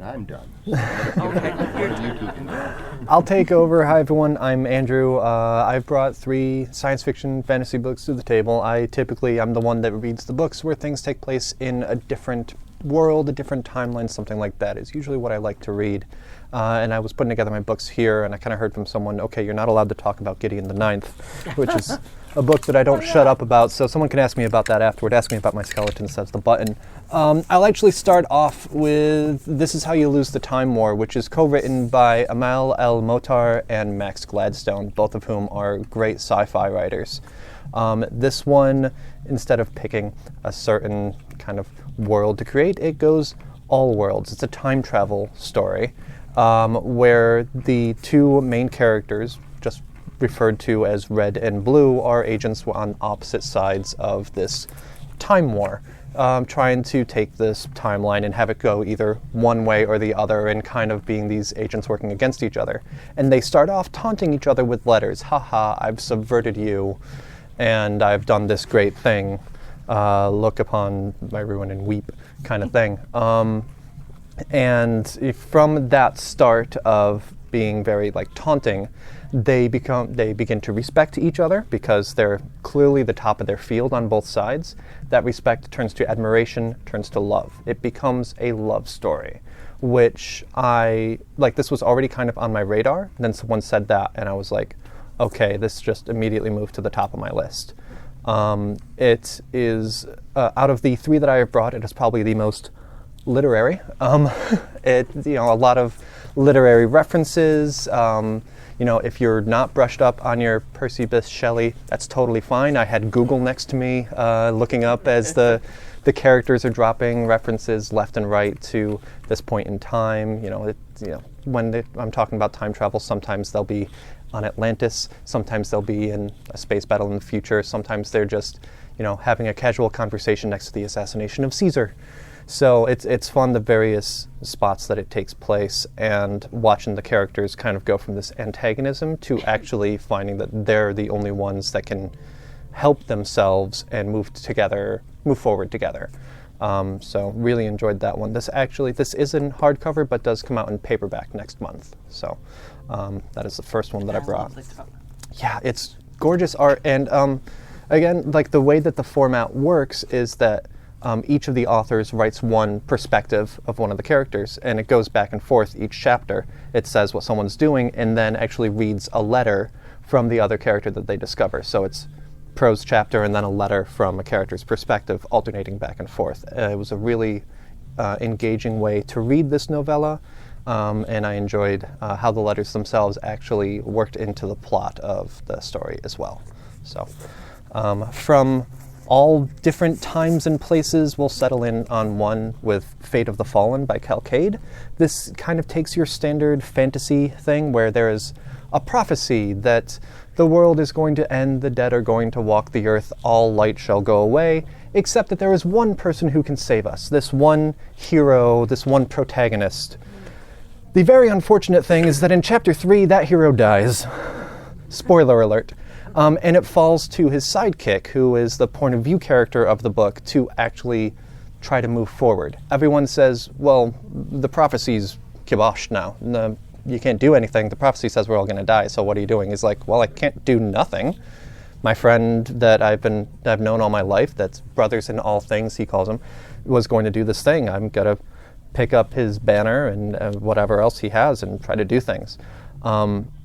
and I'm done. So one of you two can go. I'll take over. Hi, everyone. I'm Andrew. I've brought 3 science fiction fantasy books to the table. I'm the one that reads the books where things take place in a different world, a different timeline, something like that is usually what I like to read. And I was putting together my books here, and I kind of heard from someone, okay, you're not allowed to talk about Gideon the Ninth, which is a book that I don't shut up about, so someone can ask me about that afterward. Ask me about my skeleton, says the button. I'll actually start off with This Is How You Lose the Time War, which is co-written by Amal, El-Mohtar, and Max Gladstone, both of whom are great sci-fi writers. This one, instead of picking a certain kind of world to create, it goes all worlds. It's a time travel story where the 2 main characters, just referred to as Red and Blue, are agents on opposite sides of this time war, trying to take this timeline and have it go either one way or the other, and kind of being these agents working against each other. And they start off taunting each other with letters. Haha, I've subverted you, and I've done this great thing. Look upon my ruin and weep, kind of thing. And from that start of being very taunting, they begin to respect each other because they're clearly the top of their field on both sides. That respect turns to admiration, turns to love. It becomes a love story, which this was already kind of on my radar. And then someone said that, and I was like, okay, this just immediately moved to the top of my list. It is, out of the 3 that I have brought, it is probably the most literary. A lot of literary references. If you're not brushed up on your Percy Bysshe Shelley, that's totally fine. I had Google next to me, looking up as the characters are dropping references left and right to this point in time. When I'm talking about time travel, sometimes they'll be on Atlantis, sometimes they'll be in a space battle in the future, sometimes they're just, having a casual conversation next to the assassination of Caesar. So it's fun, the various spots that it takes place, and watching the characters kind of go from this antagonism to actually finding that they're the only ones that can help themselves and move forward together. So really enjoyed that one. This isn't hardcover, but does come out in paperback next month. So that is the first one that I brought. Yeah, it's gorgeous art, and again, the way that the format works is that each of the authors writes one perspective of one of the characters, and it goes back and forth each chapter. It says what someone's doing, and then actually reads a letter from the other character that they discover. So it's prose chapter and then a letter from a character's perspective, alternating back and forth. It was a really engaging way to read this novella, and I enjoyed how the letters themselves actually worked into the plot of the story as well. So from all different times and places, we'll settle in on one with Fate of the Fallen by Kade. This kind of takes your standard fantasy thing where there is a prophecy that the world is going to end, the dead are going to walk the earth, all light shall go away, except that there is one person who can save us, this one hero, this one protagonist. The very unfortunate thing is that in chapter 3, that hero dies. Spoiler alert. And it falls to his sidekick, who is the point of view character of the book, to actually try to move forward. Everyone says, well, the prophecy's kiboshed now. No, you can't do anything. The prophecy says we're all going to die, so what are you doing? He's like, well, I can't do nothing. My friend that I've known all my life, that's brothers in all things, he calls him, was going to do this thing. I'm going to pick up his banner and whatever else he has and try to do things.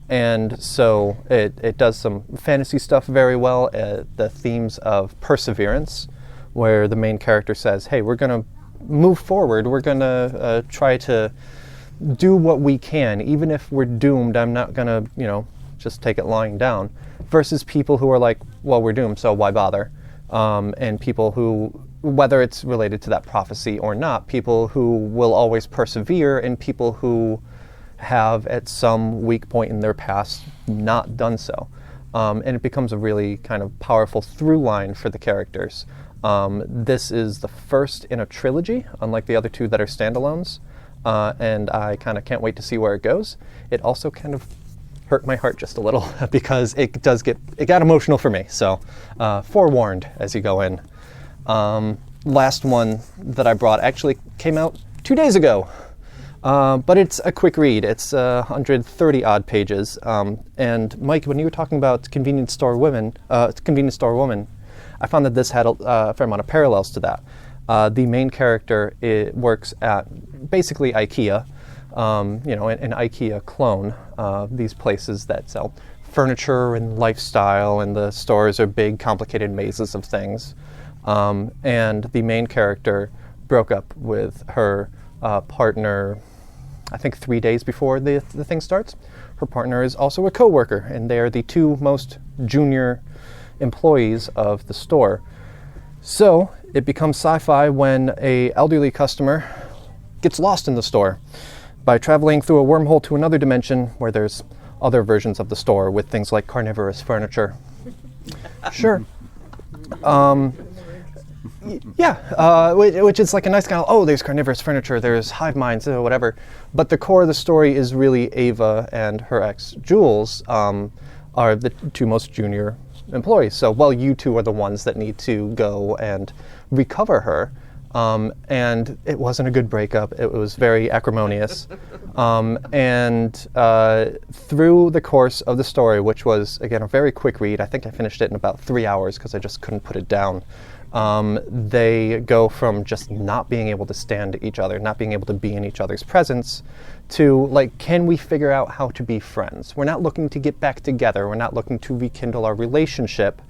And so it does some fantasy stuff very well. The themes of perseverance, where the main character says, hey, we're going to move forward. We're going to try to do what we can. Even if we're doomed, I'm not going to, just take it lying down. Versus people who are like, well, we're doomed, so why bother? And people who, whether it's related to that prophecy or not, people who will always persevere, and people who have at some weak point in their past not done so. And it becomes a really kind of powerful through line for the characters. This is the first in a trilogy, unlike the other 2 that are standalones. And I kind of can't wait to see where it goes. It also kind of hurt my heart just a little because it got emotional for me. So forewarned as you go in. Last one that I brought actually came out 2 days ago. But it's a quick read. It's 130 odd pages. And Mike, when you were talking about convenience store woman, I found that this had a fair amount of parallels to that. The main character works at basically IKEA, an IKEA clone. These places that sell furniture and lifestyle, and the stores are big, complicated mazes of things. And the main character broke up with her partner, I think 3 days before the thing starts. Her partner is also a coworker, and they are the two most junior employees of the store. So it becomes sci-fi when a elderly customer gets lost in the store by traveling through a wormhole to another dimension where there's other versions of the store with things like carnivorous furniture. Sure. Which is like a nice kind of, there's carnivorous furniture, there's hive minds, whatever. But the core of the story is really Ava and her ex, Jules, are the two most junior employees. So, you two are the ones that need to go and recover her. And it wasn't a good breakup. It was very acrimonious. And through the course of the story, which was, again, a very quick read, I think I finished it in about 3 hours because I just couldn't put it down. They go from just not being able to stand each other, not being able to be in each other's presence, to can we figure out how to be friends? We're not looking to get back together. We're not looking to rekindle our relationship,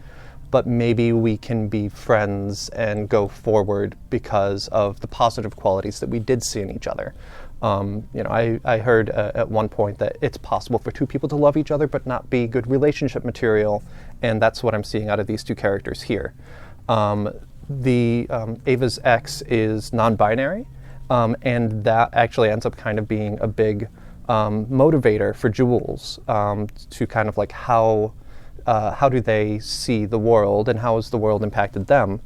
but maybe we can be friends and go forward because of the positive qualities that we did see in each other. I heard at one point that it's possible for two people to love each other but not be good relationship material, and that's what I'm seeing out of these two characters here. Ava's ex is non-binary, and that actually ends up kind of being a big motivator for Jules to kind of how do they see the world and how has the world impacted them.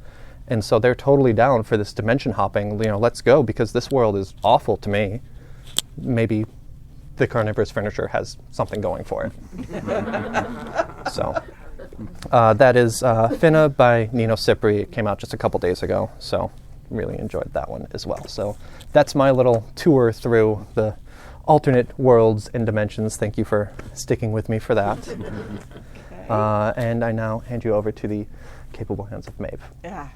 And so they're totally down for this dimension hopping, let's go because this world is awful to me. Maybe the carnivorous furniture has something going for it. So that is Finna by Nino Cipri. It came out just a couple days ago, so really enjoyed that one as well. So that's my little tour through the alternate worlds and dimensions. Thank you for sticking with me for that. And I now hand you over to the capable hands of Maeve. Yeah,